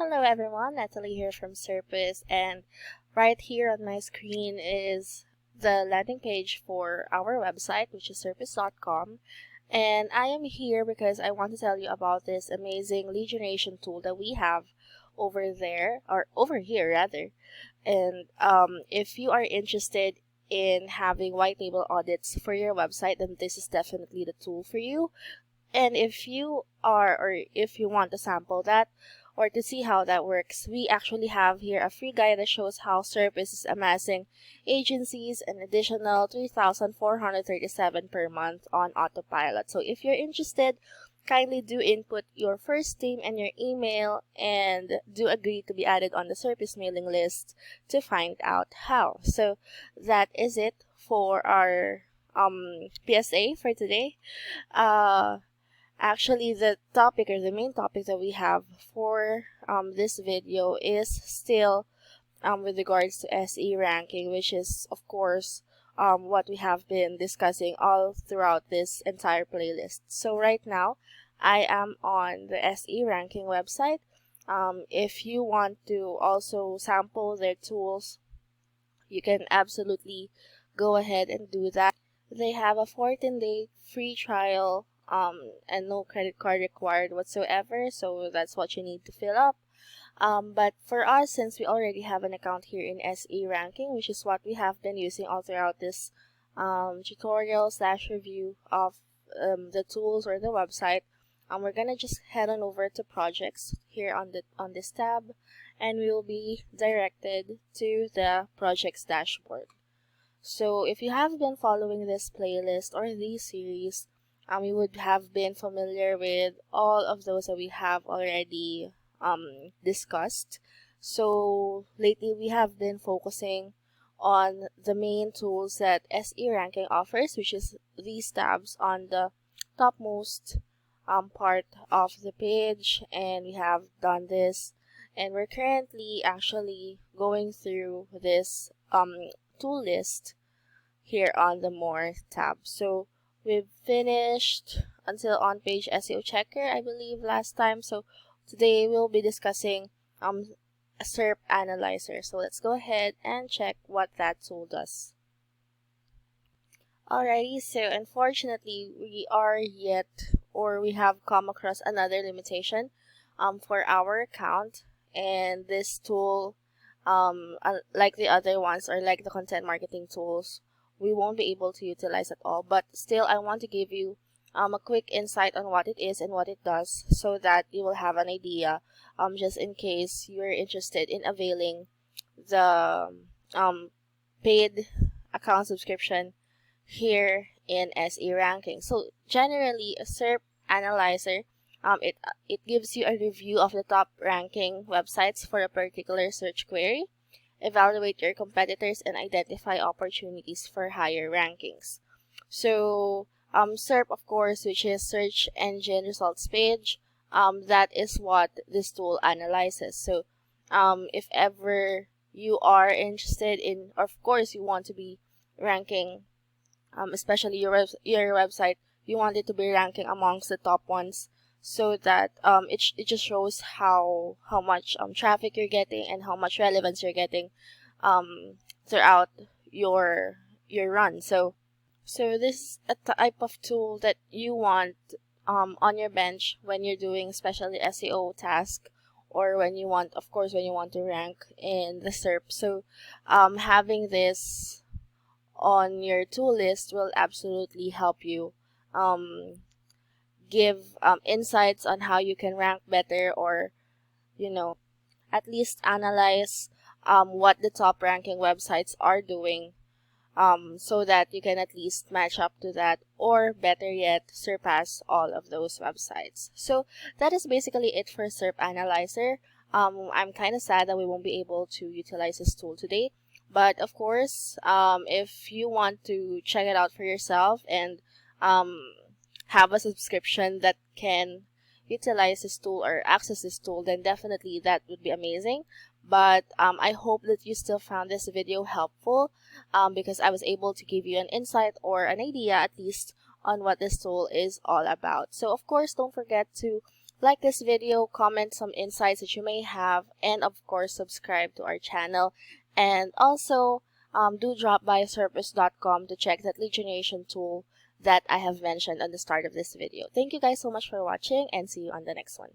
Hello everyone, Natalie here from SERPWizz, and right here on my screen is the landing page for our website, which is SERPWizz.com. And I am here because I want to tell you about this amazing lead generation tool that we have over there, or over here rather. And if you are interested in having white label audits for your website, then this is definitely the tool for you. And if you are, or if you want to sample that, or to see how that works, we actually have here a free guide that shows how SERPWizz is amassing agencies an additional 3,437 per month on autopilot. So if you're interested, kindly do input your first name and your email and do agree to be added on the SERPWizz mailing list to find out how. So that is it for our PSA for today. Actually, the topic or the main topic that we have for this video is still with regards to SE ranking, which is of course what we have been discussing all throughout this entire playlist. So right now I am on the SE ranking website. If you want to also sample their tools, you can absolutely go ahead and do that. They have a 14-day free trial and no credit card required whatsoever, so that's what you need to fill up. But for us, since we already have an account here in SE ranking, which is what we have been using all throughout this tutorial / review of the tools or the website, we're gonna just head on over to projects here on this tab, and we will be directed to the projects dashboard. So if you have been following this playlist or this series, you would have been familiar with all of those that we have already discussed. So lately we have been focusing on the main tools that SE ranking offers, which is these tabs on the topmost part of the page, and we have done this, and we're currently actually going through this tool list here on the More tab. So we've finished until on page SEO checker, I believe, last time. So today we'll be discussing a SERP analyzer. So let's go ahead and check what that tool does. Alrighty, so unfortunately we have come across another limitation for our account, and this tool, like the other ones or like the content marketing tools, we won't be able to utilize at all. But still, I want to give you a quick insight on what it is and what it does, so that you will have an idea, just in case you're interested in availing the paid account subscription here in SE ranking. So generally, a SERP analyzer, it gives you a review of the top ranking websites for a particular search query, evaluate your competitors, and identify opportunities for higher rankings. So SERP, of course, which is search engine results page, that is what this tool analyzes. So if ever you are interested in, or of course you want to be ranking, especially your website, you want it to be ranking amongst the top ones, so that it just shows how much traffic you're getting and how much relevance you're getting throughout your run. So this is a type of tool that you want on your bench when you're doing especially SEO task, or when you want to rank in the SERP. So having this on your tool list will absolutely help you give insights on how you can rank better, or at least analyze what the top ranking websites are doing, so that you can at least match up to that, or better yet, surpass all of those websites. So that is basically it for SERP analyzer. I'm kind of sad that we won't be able to utilize this tool today, but of course, if you want to check it out for yourself and have a subscription that can utilize this tool or access this tool, then definitely that would be amazing. But I hope that you still found this video helpful, because I was able to give you an insight or an idea at least on what this tool is all about. So of course, don't forget to like this video, comment some insights that you may have, and of course subscribe to our channel. And also do drop by SERPWizz.com to check that lead generation tool that I have mentioned at the start of this video. Thank you guys so much for watching, and see you on the next one.